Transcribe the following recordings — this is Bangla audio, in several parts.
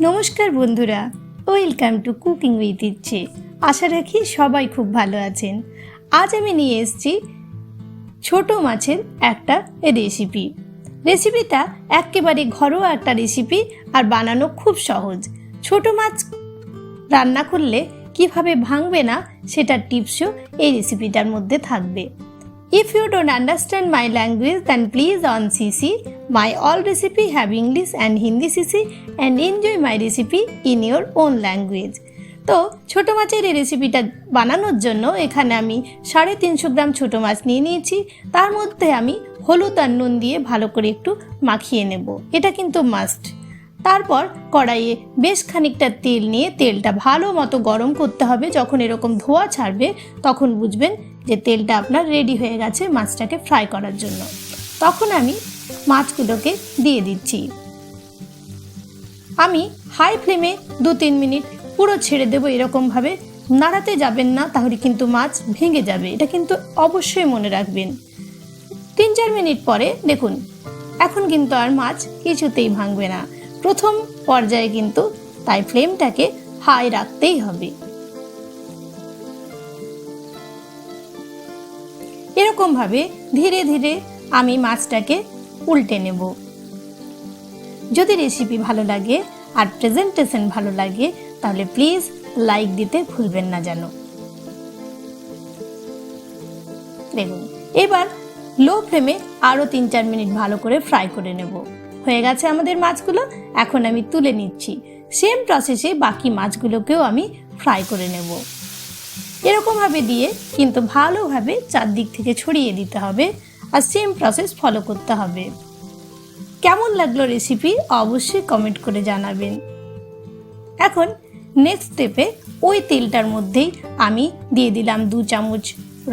নমস্কার বন্ধুরা, ওয়েলকাম টু কুকিং উইথ ইচ্ছে। আশা রাখি সবাই খুব ভালো আছেন। আজ আমি নিয়ে এসেছি ছোট মাছের একটা রেসিপিটা একেবারে ঘরোয়া একটা রেসিপি আর বানানো খুব সহজ। ছোট মাছ রান্না করলে কিভাবে ভাঙবে না সেটার টিপসও এই রেসিপিটার মধ্যে থাকবে। If you don't understand my language, then please on CC. My all recipe have English and Hindi CC and enjoy my recipe in your own language. তো ছোটো মাছের এই রেসিপিটা বানানোর জন্য এখানে আমি 350 গ্রাম ছোটো মাছ নিয়ে নিয়েছি। তার মধ্যে আমি হলুদ আর নুন দিয়ে ভালো করে একটু মাখিয়ে নেব, এটা কিন্তু মাস্ট। তারপর কড়াইয়ে বেশ খানিকটা তেল নিয়ে তেলটা ভালো মতো গরম করতে হবে। যখন এরকম ধোঁয়া ছাড়বে তখন বুঝবেন যে তেলটা আপনার রেডি হয়ে গেছে মাছটাকে ফ্রাই করার জন্য। তখন আমি মাছগুলোকে দিয়ে দিচ্ছি। আমি হাই ফ্লেমে 2-3 মিনিট পুরো ছেড়ে দেবো। এরকমভাবে নাড়াতে যাবেন না, তাহলে কিন্তু মাছ ভেঙে যাবে, এটা কিন্তু অবশ্যই মনে রাখবেন। 3-4 মিনিট পরে দেখুন এখন কিন্তু আর মাছ কিছুতেই ভাঙবে না, প্রথম পর্যায়ে কিন্তু, তাই ফ্লেমটাকে হাই রাখতেই হবে। এরকমভাবে ধীরে ধীরে আমি মাছটাকে উল্টে নেব। যদি রেসিপি ভালো লাগে আর প্রেজেন্টেশন ভালো লাগে তাহলে প্লিজ লাইক দিতে ভুলবেন না যেন। দেখুন এবার লো ফ্লেমে আরও 3-4 মিনিট ভালো করে ফ্রাই করে নেব। হয়ে গেছে আমাদের মাছগুলো, এখন আমি তুলে নিচ্ছি। সেম প্রসেসে বাকি মাছগুলোকেও আমি ফ্রাই করে নেব। এরকমভাবে দিয়ে কিন্তু ভালোভাবে চারদিক থেকে ছড়িয়ে দিতে হবে আর সেম প্রসেস ফলো করতে হবে। কেমন লাগলো রেসিপি অবশ্যই কমেন্ট করে জানাবেন। এখন নেক্সট স্টেপে ওই তেলটার মধ্যেই আমি দিয়ে দিলাম 2 চামচ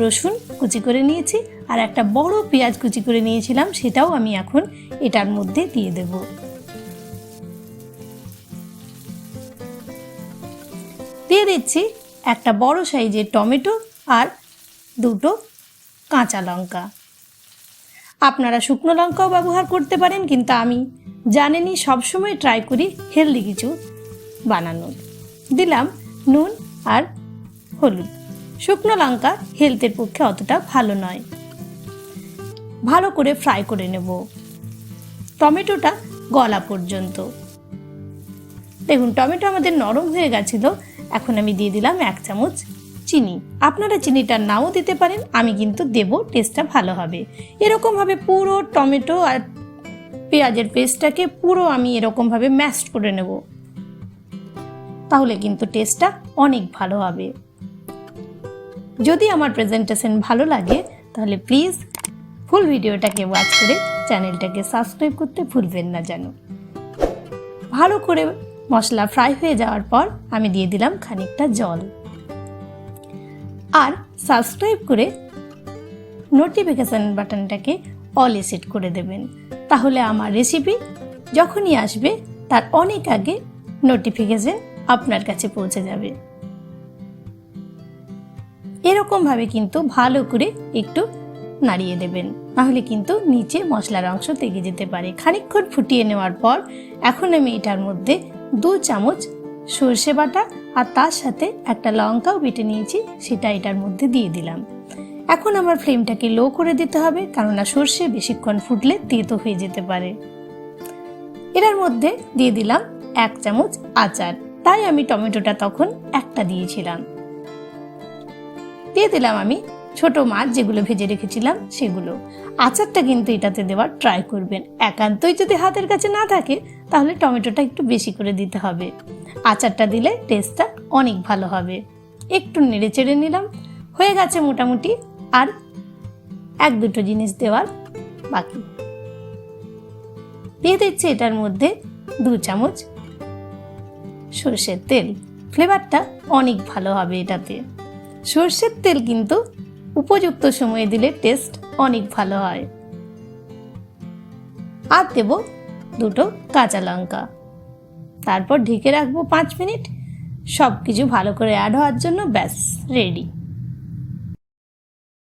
রসুন কুচি করে নিয়েছি আর একটা বড় পেঁয়াজ কুচি করে নিয়েছিলাম, সেটাও আমি এখন এটার মধ্যে দিয়ে দেব। দিয়ে দিচ্ছি একটা বড় সাইজের টমেটো আর 2টো কাঁচা লঙ্কা। আপনারা শুকনো লঙ্কাও ব্যবহার করতে পারেন, কিন্তু আমি জানেনই সবসময় ট্রাই করি হেলদি কিছু বানানোর। দিলাম নুন আর হলুদ। শুকনো লঙ্কা হেলথের পক্ষে অতটা ভালো নয়। ভালো করে ফ্রাই করে নেব টমেটোটা গলা পর্যন্ত। দেখুন টমেটো আমাদের নরম হয়ে গেছিল। এখন আমি দিয়ে দিলাম 1 চামচ চিনি। আপনারা চিনিটা নাও দিতে পারেন, আমি কিন্তু দেব, টেস্টটা ভালো হবে। এরকমভাবে পুরো টমেটো আর পেঁয়াজের পেস্টটাকে পুরো আমি এরকমভাবে ম্যাশ করে নেব, তাহলে কিন্তু টেস্টটা অনেক ভালো হবে। যদি আমার প্রেজেন্টেশন ভালো লাগে তাহলে প্লিজ ফুল ভিডিওটাকে ওয়াচ করে চ্যানেলটাকে সাবস্ক্রাইব করতে ভুলবেন না যেন। ভালো করে মশলা ফ্রাই হয়ে যাওয়ার পর আমি দিয়ে দিলাম খানিকটা জল আর সাবস্ক্রাইব করে নোটিফিকেশন বাটনটাকে অলে সেট করে দেবেন, তাহলে আমার রেসিপি যখনই আসবে তার অনেক আগে নোটিফিকেশন আপনার কাছে পৌঁছে যাবে। এরকমভাবে কিন্তু ভালো করে একটু নাড়িয়ে দেবেন, নাহলে কিন্তু নিচে মশলার অংশ থেকে যেতে পারে। খানিকক্ষণ ফুটিয়ে নেওয়ার পর এখন আমি এটার মধ্যে 2 চামচ সর্ষে বাটা আর তার সাথে একটা লঙ্কাও বেটে নিয়েছি, সেটা এটার মধ্যে দিয়ে দিলাম। এখন আমার ফ্লেমটাকে লো করে দিতে হবে, কেননা সর্ষে বেশিক্ষণ ফুটলে তেতো হয়ে যেতে পারে। এটার মধ্যে দিয়ে দিলাম 1 চামচ আচার, তাই আমি টমেটোটা তখন একটা দিয়েছিলাম। দিয়ে দিলাম আমি ছোট মাছ যেগুলো ভেজে রেখেছিলাম সেগুলো। আচারটা কিন্তু এটাতে দেওয়ার ট্রাই করবেন। একান্তই যদি হাতের কাছে না থাকে তাহলে টমেটোটা একটু বেশি করে দিতে হবে। আচারটা দিলে টেস্টটা অনেক ভালো হবে। একটু নেড়ে চেড়ে নিলাম, হয়ে গেছে মোটামুটি। আর 1-2টো জিনিস দেওয়ার বাকি। দিয়ে দিচ্ছি এটার মধ্যে 2 চামচ সরষের তেল। ফ্লেভারটা অনেক ভালো হবে এটাতে। সরষের তেল কিন্তু উপযুক্ত সময়ে দিলে টেস্ট অনেক ভালো হয়। আর দেব 2টো কাঁচা লঙ্কা। তারপর ঢেকে রাখবো 5 মিনিট, সব কিছু ভালো করে অ্যাড হওয়ার জন্য। ব্যাস রেডি।